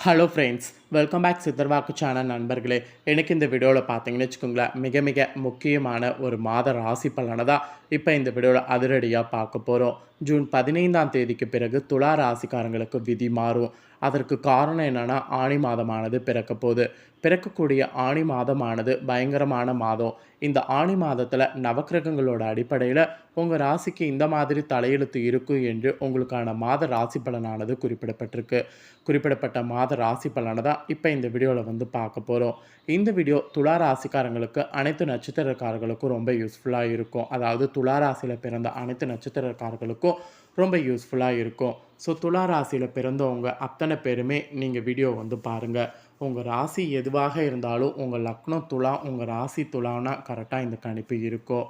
Hello friends, welcome back Siddharvakku channel நண்பர்களே. எனக்கு இந்த வீடியோவில் பார்த்தீங்கன்னு வச்சுக்கோங்களேன், மிக மிக முக்கியமான ஒரு மாத ராசி பலனை தான் இப்போ இந்த வீடியோவில் அதிரடியாக பார்க்க போகிறோம். ஜூன் 15ஆம் தேதிக்கு பிறகு துலா ராசிக்காரங்களுக்கு விதி மாறும். அதற்கு காரணம் என்னென்னா, ஆணி மாதமானது பிறக்க போகுது. பிறக்கக்கூடிய ஆணி மாதமானது பயங்கரமான மாதம். இந்த ஆணி மாதத்தில் நவக்கிரகங்களோட அடிப்படையில் உங்கள் ராசிக்கு இந்த மாதிரி தலையெழுத்து இருக்கும் என்று உங்களுக்கான மாத ராசி பலனானது குறிப்பிடப்பட்டிருக்கு. குறிப்பிடப்பட்ட மாத ராசி பலனை தான் இப்போ இந்த வீடியோவில் வந்து பார்க்க போகிறோம். இந்த வீடியோ துலா ராசிக்காரங்களுக்கு அனைத்து நட்சத்திரக்காரர்களுக்கும் ரொம்ப யூஸ்ஃபுல்லாக இருக்கும். அதாவது துலா ராசியில் பிறந்த அனைத்து நட்சத்திரக்காரர்களுக்கும் ரொம்ப யூஸ்ஃபுல்லாக இருக்கும். ஸோ துலா ராசியில் பிறந்தவங்க அத்தனை பேருமே நீங்கள் வீடியோ வந்து பாருங்கள். உங்கள் ராசி எதுவாக இருந்தாலும் உங்கள் லக்னம் துலா, உங்கள் ராசி துலானா கரெக்டாக இந்த கணிப்பு இருக்கும்.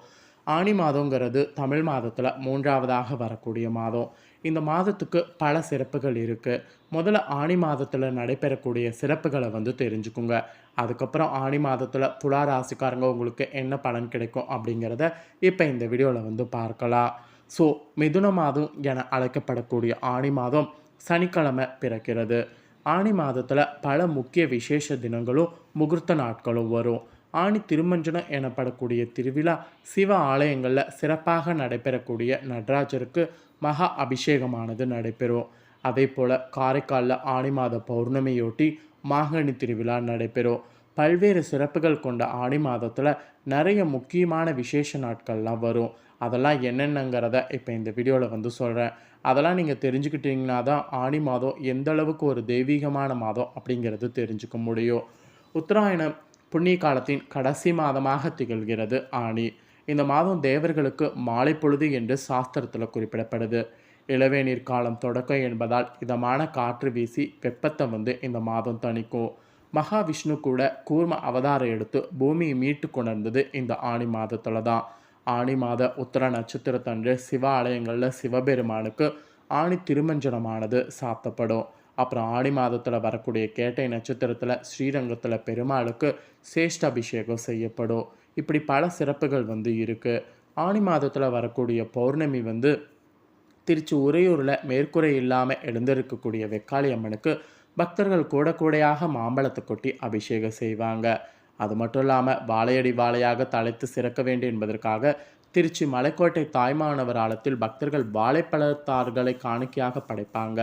ஆனி மாதங்கிறது தமிழ் மாதத்தில் 3வதாக வரக்கூடிய மாதம். இந்த மாதத்துக்கு பல சிறப்புகள் இருக்குது. முதல்ல ஆனி மாதத்தில் நடைபெறக்கூடிய சிறப்புகளை வந்து தெரிஞ்சுக்குங்க. அதுக்கப்புறம் ஆனி மாதத்தில் துலா ராசிக்காரங்க உங்களுக்கு என்ன பலன் கிடைக்கும் அப்படிங்கிறத இப்போ இந்த வீடியோவில் வந்து பார்க்கலாம். ஸோ மிதுன மாதம் என அழைக்கப்படக்கூடிய ஆனி மாதம் சனிக்கிழமை பிறக்கிறது. ஆனி மாதத்தில் பல முக்கிய விசேஷ தினங்களும் முகூர்த்த நாட்களும் வரும். ஆணி திருமஞ்சனம் எனப்படக்கூடிய திருவிழா சிவ ஆலயங்களில் சிறப்பாக நடைபெறக்கூடிய நடராஜருக்கு மகா அபிஷேகமானது நடைபெறும். அதே போல் காரைக்காலில் ஆணி மாத பௌர்ணமியொட்டி மாங்கனி திருவிழா நடைபெறும். பல்வேறு சிறப்புகள் கொண்ட ஆணி மாதத்தில் நிறைய முக்கியமான விசேஷ நாட்கள்லாம் வரும். அதெல்லாம் என்னென்னங்கிறத இப்போ இந்த வீடியோவில் வந்து சொல்கிறேன். அதெல்லாம் நீங்கள் தெரிஞ்சுக்கிட்டிங்கன்னா தான் ஆணி மாதம் எந்த அளவுக்கு ஒரு தெய்வீகமான மாதம் அப்படிங்கிறது தெரிஞ்சுக்க முடியும். உத்தராயணம் புண்ணிய காலத்தின் கடைசி மாதமாக திகழ்கிறது ஆணி. இந்த மாதம் தேவர்களுக்கு மாலை பொழுது என்று சாஸ்திரத்தில் குறிப்பிடப்படுது. இளவேநீர் காலம் தொடக்கம் என்பதால் இதமான காற்று வீசி வெப்பத்தை வந்து இந்த மாதம் தணிக்கும். மகாவிஷ்ணு கூட கூர்ம அவதாரம் எடுத்து பூமியை மீட்டு கொண்டிருந்தது இந்த ஆணி மாதத்தில் தான். ஆணி மாத உத்தர நட்சத்திரத்தன்று சிவ ஆலயங்களில் சிவபெருமானுக்கு ஆணி திருமஞ்சனமானது சாத்தப்படும். அப்புறம் ஆணி மாதத்தில் வரக்கூடிய கேட்டை நட்சத்திரத்தில் ஸ்ரீரங்கத்தில் பெருமாளுக்கு சேஷ்ட அபிஷேகம் செய்யப்படும். இப்படி பல சிறப்புகள் வந்து இருக்குது. ஆணி மாதத்தில் வரக்கூடிய பௌர்ணமி வந்து திருச்சி உறையூரில் மேற்கூரை இல்லாமல் எழுந்திருக்கக்கூடிய வெக்காளி அம்மனுக்கு பக்தர்கள் கூட கூடையாக மாம்பழத்தை கொட்டி அபிஷேகம் செய்வாங்க. அது மட்டும் இல்லாமல் வாழையடி வாழையாக தலைத்து சிறக்க வேண்டும் என்பதற்காக திருச்சி மலைக்கோட்டை தாய்மானவர் ஆலயத்தில் பக்தர்கள் வாழைப்பழத்தார்களை காணிக்கையாக படைப்பாங்க.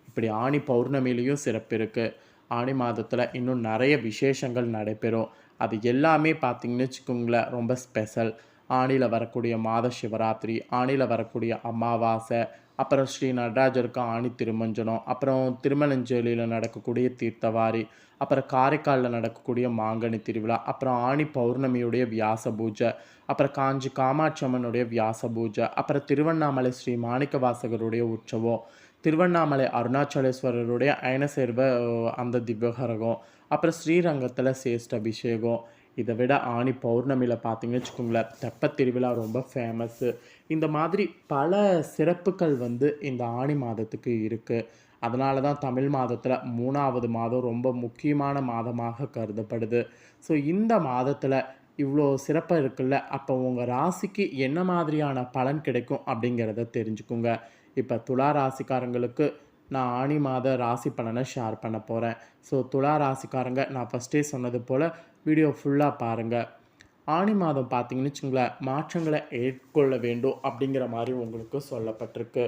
இப்படி ஆணி பௌர்ணமிலையும் சிறப்பு இருக்குது. ஆணி மாதத்தில் இன்னும் நிறைய விசேஷங்கள் நடைபெறும். அது எல்லாமே பார்த்திங்கன்னு வச்சுக்கோங்களேன், ரொம்ப ஸ்பெஷல். ஆணியில் வரக்கூடிய மாத சிவராத்திரி, ஆணியில் வரக்கூடிய அமாவாசை, அப்புறம் ஸ்ரீ நடராஜருக்கு ஆணி திருமஞ்சனம், அப்புறம் திருமலஞ்சேலியில் நடக்கக்கூடிய தீர்த்தவாரி, அப்புறம் காரைக்காலில் நடக்கக்கூடிய மாங்கனி திருவிழா, அப்புறம் ஆணி பௌர்ணமியுடைய வியாச பூஜை, அப்புறம் காஞ்சி காமாட்சி அம்மனுடைய வியாச பூஜை, அப்புறம் திருவண்ணாமலை ஸ்ரீ மாணிக்க வாசகருடைய உற்சவம், திருவண்ணாமலை அருணாச்சலேஸ்வரருடைய அயனசேர்வ அந்த திவ்யகரகம், அப்புறம் ஸ்ரீரங்கத்தில் சேஷ்ட அபிஷேகம். இதை விட ஆணி பௌர்ணமியில் பார்த்தீங்கன்னு வச்சுக்கோங்களேன், தெப்பத் திருவிழா ரொம்ப ஃபேமஸ்ஸு. இந்த மாதிரி பல சிறப்புகள் வந்து இந்த ஆணி மாதத்துக்கு இருக்குது. அதனால தான் தமிழ் மாதத்தில் 3வது மாதம் ரொம்ப முக்கியமான மாதமாக கருதப்படுது. ஸோ இந்த மாதத்தில் இவ்வளோ சிறப்பு இருக்குல்ல, அப்போ உங்கள் ராசிக்கு என்ன மாதிரியான பலன் கிடைக்கும் அப்படிங்கிறத தெரிஞ்சுக்குங்க. இப்போ துலா ராசிக்காரங்களுக்கு நான் ஆணி மாத ராசி பலனை ஷேர் பண்ண போகிறேன். ஸோ துலா ராசிக்காரங்க, நான் ஃபஸ்ட்டே சொன்னது போல் வீடியோ ஃபுல்லாக பாருங்கள். ஆணி மாதம் பார்த்தீங்கன்னு வச்சுங்களேன், மாற்றங்களை ஏற்றுக்கொள்ள வேண்டும் அப்படிங்கிற மாதிரி உங்களுக்கு சொல்லப்பட்டிருக்கு.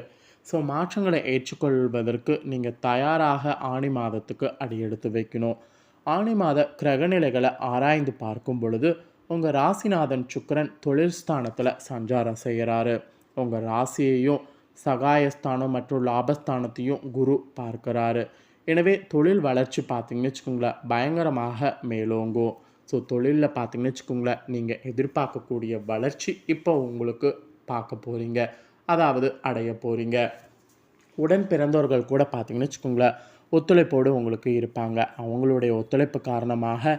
ஸோ மாற்றங்களை ஏற்றுக்கொள்வதற்கு நீங்கள் தயாராக ஆணி மாதத்துக்கு அடி எடுத்து வைக்கணும். ஆணி மாத கிரகநிலைகளை ஆராய்ந்து பார்க்கும் பொழுது உங்கள் ராசிநாதன் சுக்கிரன் தொழில் ஸ்தானத்தில் சஞ்சாரம் செய்கிறாரு. உங்கள் ராசியையும் சகாயஸ்தானம் மற்றும் லாபஸ்தானத்தையும் குரு பார்க்குறாரு. எனவே தொழில் வளர்ச்சி பார்த்திங்கன்னு வச்சுக்கோங்களேன், பயங்கரமாக மேலோங்கும். ஸோ தொழிலில் பார்த்திங்கன்னு வச்சுக்கோங்களேன், நீங்கள் எதிர்பார்க்கக்கூடிய வளர்ச்சி இப்போ உங்களுக்கு பார்க்க போகிறீங்க, அதாவது அடைய போகிறீங்க. உடன் பிறந்தவர்கள் கூட பார்த்திங்கன்னு வச்சுக்கோங்களேன், ஒத்துழைப்போடு உங்களுக்கு இருப்பாங்க. அவங்களுடைய ஒத்துழைப்பு காரணமாக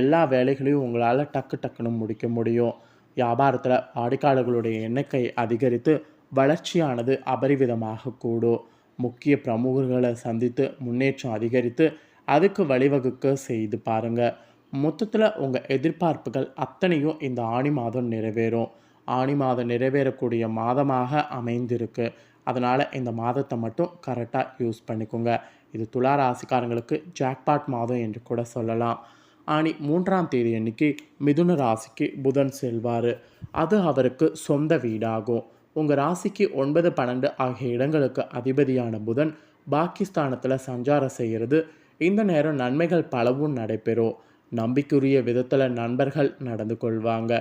எல்லா வேலைகளையும் உங்களால் டக்கு டக்குன்னு முடிக்க முடியும். வியாபாரத்தில் வாடிக்கையாளர்களுடைய எண்ணிக்கை அதிகரித்து வளர்ச்சியானது அபரிவிதமாக கூடும். முக்கிய பிரமுகர்களை சந்தித்து முன்னேற்றம் அதிகரித்து அதுக்கு வழிவகுக்க செய்து பாருங்கள். மொத்தத்தில் உங்கள் எதிர்பார்ப்புகள் அத்தனையும் இந்த ஆணி மாதம் நிறைவேறும். ஆணி மாதம் நிறைவேறக்கூடிய மாதமாக அமைந்திருக்கு. அதனால் இந்த மாதத்தை மட்டும் கரெக்டாக யூஸ் பண்ணிக்கோங்க. இது துலா ராசிக்காரங்களுக்கு ஜாக்பாட் மாதம் என்று கூட சொல்லலாம். ஆனி 3ஆம் தேதி அன்னைக்கு மிதுன ராசிக்கு புதன் செல்வார். அது அவருக்கு சொந்த வீடாகும். உங்கள் ராசிக்கு 9, 12 ஆகிய இடங்களுக்கு அதிபதியான புதன் பாகிஸ்தானத்தில் சஞ்சாரம் செய்கிறது. இந்த நேரம் நன்மைகள் பலவும் நடைபெறும். நம்பிக்கையுரிய விதத்தில் நண்பர்கள் நடந்து கொள்வாங்க.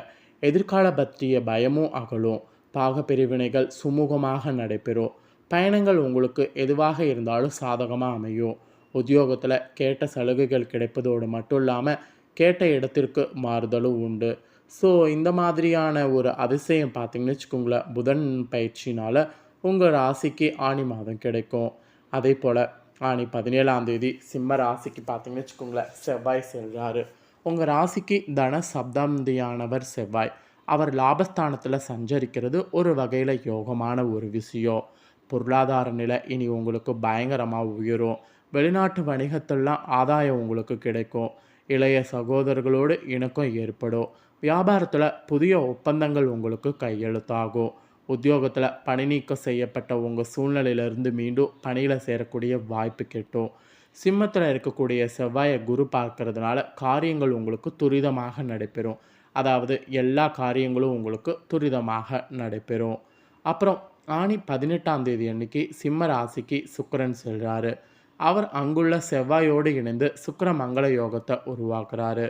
எதிர்கால பற்றிய பயமும் அகலும். பாகப்பிரிவினைகள் சுமூகமாக நடைபெறும். பயணங்கள் உங்களுக்கு எதுவாக இருந்தாலும் சாதகமாக அமையும். உத்தியோகத்தில் கேட்ட சலுகைகள் கிடைப்பதோடு மட்டும் இல்லாமல் கேட்ட இடத்திற்கு மாறுதலும் உண்டு. ஸோ இந்த மாதிரியான ஒரு அதிசயம் பார்த்திங்கன்னு வச்சுக்கோங்களேன், புதன் பயிற்சினால் உங்கள் ராசிக்கு ஆனி மாதம் கிடைக்கும். அதே போல் ஆனி 17ஆம் தேதி சிம்ம ராசிக்கு பார்த்திங்கன்னு வச்சுக்கோங்களேன், செவ்வாய் செல்கிறாரு. உங்கள் ராசிக்கு தன சப்தாந்தியானவர் செவ்வாய். அவர் லாபஸ்தானத்தில் சஞ்சரிக்கிறது ஒரு வகையில் யோகமான ஒரு விஷயம். பொருளாதார நிலை இனி உங்களுக்கு பயங்கரமாக உயரும். வெளிநாட்டு வணிகத்திலாம் ஆதாயம் உங்களுக்கு கிடைக்கும். இளைய சகோதரர்களோடு இணக்கம் ஏற்படும். வியாபாரத்தில் புதிய ஒப்பந்தங்கள் உங்களுக்கு கையெழுத்தாகும். உத்தியோகத்தில் பணி நீக்கம் செய்யப்பட்ட உங்கள் சூழ்நிலையிலிருந்து மீண்டும் பணியில் சேரக்கூடிய வாய்ப்பு கிட்டும். சிம்மத்தில் இருக்கக்கூடிய செவ்வாயை குரு பார்க்கறதுனால காரியங்கள் உங்களுக்கு துரிதமாக நடைபெறும். அதாவது எல்லா காரியங்களும் உங்களுக்கு துரிதமாக நடைபெறும். அப்புறம் ஆனி 18ஆம் தேதி அன்னைக்கு சிம்ம ராசிக்கு சுக்கிரன் செல்கிறாரு. அவர் அங்குள்ள செவ்வாயோடு இணைந்து சுக்கிர மங்கள யோகத்தை உருவாக்குறாரு.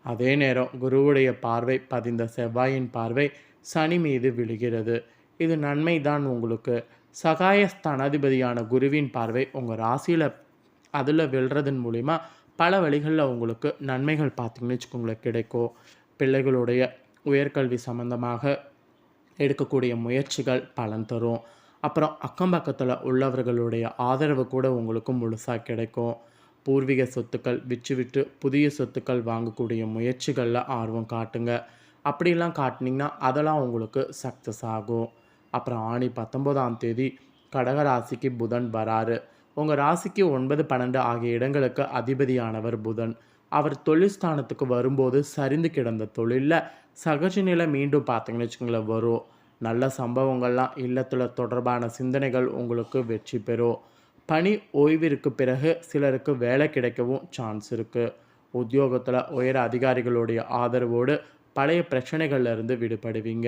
அதே நேரம் குருவுடைய பார்வை பதிந்த செவ்வாயின் பார்வை சனி மீது விழுகிறது. இது நன்மை தான் உங்களுக்கு. சகாய ஸ்தானாதிபதியான குருவின் பார்வை உங்கள் ராசியில் அதில் விழுறதன் மூலிமா பல வழிகளில் உங்களுக்கு நன்மைகள் பார்த்திங்கன்னு வச்சுக்கோங்களேன் கிடைக்கும். பிள்ளைகளுடைய உயர்கல்வி சம்பந்தமாக எடுக்கக்கூடிய முயற்சிகள் பலன் தரும். அப்புறம் அக்கம் பக்கத்தில் உள்ளவர்களுடைய ஆதரவு கூட உங்களுக்கு முழுசாக கிடைக்கும். பூர்வீக சொத்துக்கள் விற்று புதிய சொத்துக்கள் வாங்கக்கூடிய முயற்சிகளில் ஆர்வம் காட்டுங்க. அப்படிலாம் காட்டினீங்கன்னா அதெல்லாம் உங்களுக்கு சக்ஸஸ் ஆகும். அப்புறம் ஆனி 19ஆம் தேதி கடக ராசிக்கு புதன் வராரு. உங்கள் ராசிக்கு 9, 12 ஆகிய இடங்களுக்கு அதிபதியானவர் புதன். அவர் தொழில் ஸ்தானத்துக்கு வரும்போது சரிந்து கிடந்த தொழிலில் சகஜ நிலை மீண்டும் பார்த்தீங்கன்னு வச்சுக்கோங்களேன் வரும். நல்ல சம்பவங்கள்லாம் இல்லத்தில் தொடர்பான சிந்தனைகள் உங்களுக்கு வெற்றி பெறும். பணி ஓய்விற்கு பிறகு சிலருக்கு வேலை கிடைக்கவும் சான்ஸ் இருக்குது. உத்தியோகத்தில் உயர் அதிகாரிகளுடைய ஆதரவோடு பழைய பிரச்சனைகள்லேருந்து விடுபடுவீங்க.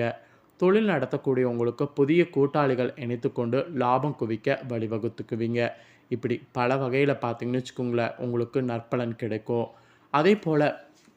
தொழில் நடத்தக்கூடிய உங்களுக்கு புதிய கூட்டாளிகள் இணைத்து கொண்டு லாபம் குவிக்க வழிவகுத்துக்குவீங்க. இப்படி பல வகையில் பார்த்திங்கன்னு வச்சுக்கோங்களேன் உங்களுக்கு நற்பலன் கிடைக்கும். அதே போல்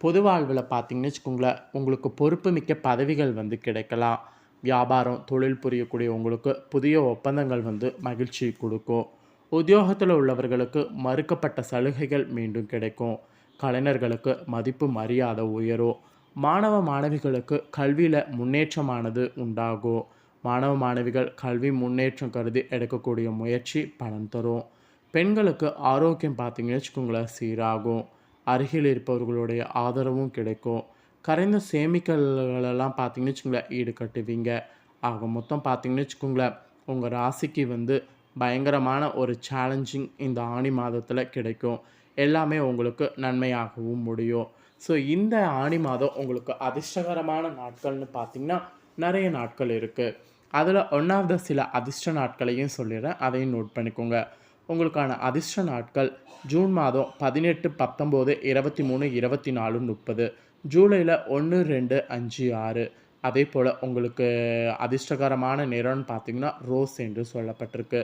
பொது வாழ்வில் பார்த்திங்கன்னு வச்சுக்கோங்களேன் உங்களுக்கு பொறுப்பு மிக்க பதவிகள் கிடைக்கலாம். வியாபாரம் தொழில் புரியக்கூடிய உங்களுக்கு புதிய ஒப்பந்தங்கள் மகிழ்ச்சி கொடுக்கும். உத்தியோகத்தில் உள்ளவர்களுக்கு மறுக்கப்பட்ட சலுகைகள் மீண்டும் கிடைக்கும். கலைஞர்களுக்கு மதிப்பு மரியாதை உயரும். மாணவ மாணவிகளுக்கு கல்வியில் முன்னேற்றமானது உண்டாகும். மாணவ மாணவிகள் கல்வி முன்னேற்றம் கருதி எடுக்கக்கூடிய முயற்சி பலன் தரும். பெண்களுக்கு ஆரோக்கியம் பார்த்திங்கன்னு வச்சுக்கோங்களேன் சீராகும். அருகில் இருப்பவர்களுடைய ஆதரவும் கிடைக்கும். கரைந்த சேமிக்கல்களெல்லாம் பார்த்திங்கன்னு வச்சுக்கோங்களேன் ஈடுகட்டுவீங்க. ஆக மொத்தம் பார்த்திங்கன்னு வச்சுக்கோங்களேன் உங்கள் ராசிக்கு பயங்கரமான ஒரு சேலஞ்சிங் இந்த ஆனி மாதத்தில் கிடைக்கும். எல்லாமே உங்களுக்கு நன்மையாகவும் முடியும். ஸோ இந்த ஆனி மாதம் உங்களுக்கு அதிர்ஷ்டகரமான நாட்கள்னு பார்த்திங்கன்னா நிறைய நாட்கள் இருக்குது. அதில் ஒன்றாவது சில அதிர்ஷ்ட நாட்களையும் சொல்லிடுறேன், அதையும் நோட் பண்ணிக்கோங்க. உங்களுக்கான அதிர்ஷ்ட நாட்கள் ஜூன் மாதம் 18, 19, 23, 24, 30. ஜூலையில் 1, 2, 5, 6. அதே போல் உங்களுக்கு அதிர்ஷ்டகரமான நிறம்னு பார்த்திங்கன்னா ரோஸ் என்று சொல்லப்பட்டிருக்கு.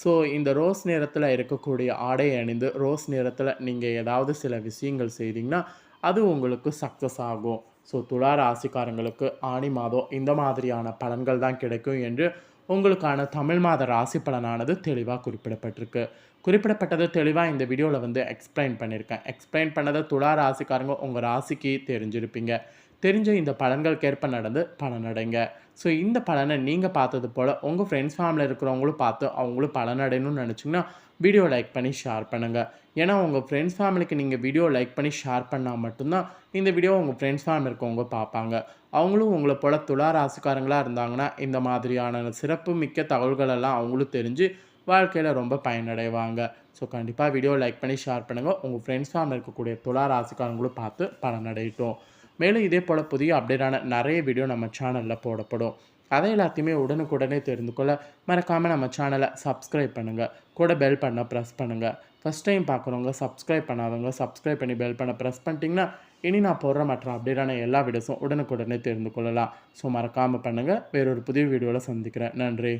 ஸோ இந்த ரோஸ் நிறத்தில் இருக்கக்கூடிய ஆடை அணிந்து ரோஸ் நிறத்தில் நீங்கள் ஏதாவது சில விஷயங்கள் செய்தீங்கன்னா அது உங்களுக்கு சக்ஸஸ் ஆகும். ஸோ துலா ராசிக்காரங்களுக்கு ஆனி மாதம் இந்த மாதிரியான பலன்கள் தான் கிடைக்கும் என்று உங்களுக்கான தமிழ் மாத ராசி பலனானது தெளிவாக குறிப்பிடப்பட்டிருக்கு. குறிப்பிடப்பட்டது தெளிவாக இந்த வீடியோவில் எக்ஸ்பிளைன் பண்ணியிருக்கேன். எக்ஸ்பிளைன் பண்ணதை துலா ராசிக்காரங்க உங்கள் ராசிக்கு தெரிஞ்சிருப்பீங்க. தெரிஞ்ச இந்த பலன்களுக்கேற்ப நடந்து பலனடைங்க. ஸோ இந்த பலனை நீங்கள் பார்த்தது போல் உங்கள் ஃப்ரெண்ட்ஸ் ஃபேமிலியில் இருக்கிறவங்களும் பார்த்து அவங்களும் பலனடையணும்னு நினச்சிங்கன்னா வீடியோ லைக் பண்ணி ஷேர் பண்ணுங்கள். ஏன்னா உங்கள் ஃப்ரெண்ட்ஸ் ஃபேமிலிக்கு நீங்கள் வீடியோ லைக் பண்ணி ஷேர் பண்ணால் மட்டும்தான் இந்த வீடியோ உங்கள் ஃப்ரெண்ட்ஸ் ஃபேமிலி இருக்கவங்க பார்ப்பாங்க. அவங்களும் உங்களை போல் துலா ராசிக்காரங்களாக இருந்தாங்கன்னா இந்த மாதிரியான சிறப்பு மிக்க தகவல்களெல்லாம் அவங்களும் தெரிஞ்சு வாழ்க்கையில் ரொம்ப பயனடைவாங்க. ஸோ கண்டிப்பாக வீடியோ லைக் பண்ணி ஷேர் பண்ணுங்கள். உங்கள் ஃப்ரெண்ட்ஸ் ஃபேமிலி இருக்கக்கூடிய துலா ராசிக்காரங்களும் பார்த்து பலனடையட்டும். மேலும் இதே போல் புதிய அப்டேட்டான நிறைய வீடியோ நம்ம சேனலில் போடப்படும். அதை எல்லாத்தையுமே உடனுக்குடனே தெரிந்து கொள்ள மறக்காமல் நம்ம சேனலை சப்ஸ்கிரைப் பண்ணுங்கள். கூட பெல் பண்ண ப்ரெஸ் பண்ணுங்கள். ஃபஸ்ட் டைம் பார்க்குறவங்க சப்ஸ்கிரைப் பண்ணாதவங்க சப்ஸ்கிரைப் பண்ணி பெல் பண்ண ப்ரெஸ் பண்ணிட்டீங்கன்னா இனி நான் போடுற மற்ற அப்டேட்டான எல்லா வீடியோஸும் உடனுக்குடனே தெரிந்து கொள்ளலாம். ஸோ மறக்காமல் பண்ணுங்கள். வேறொரு புதிய வீடியோவில் சந்திக்கிறேன். நன்றி.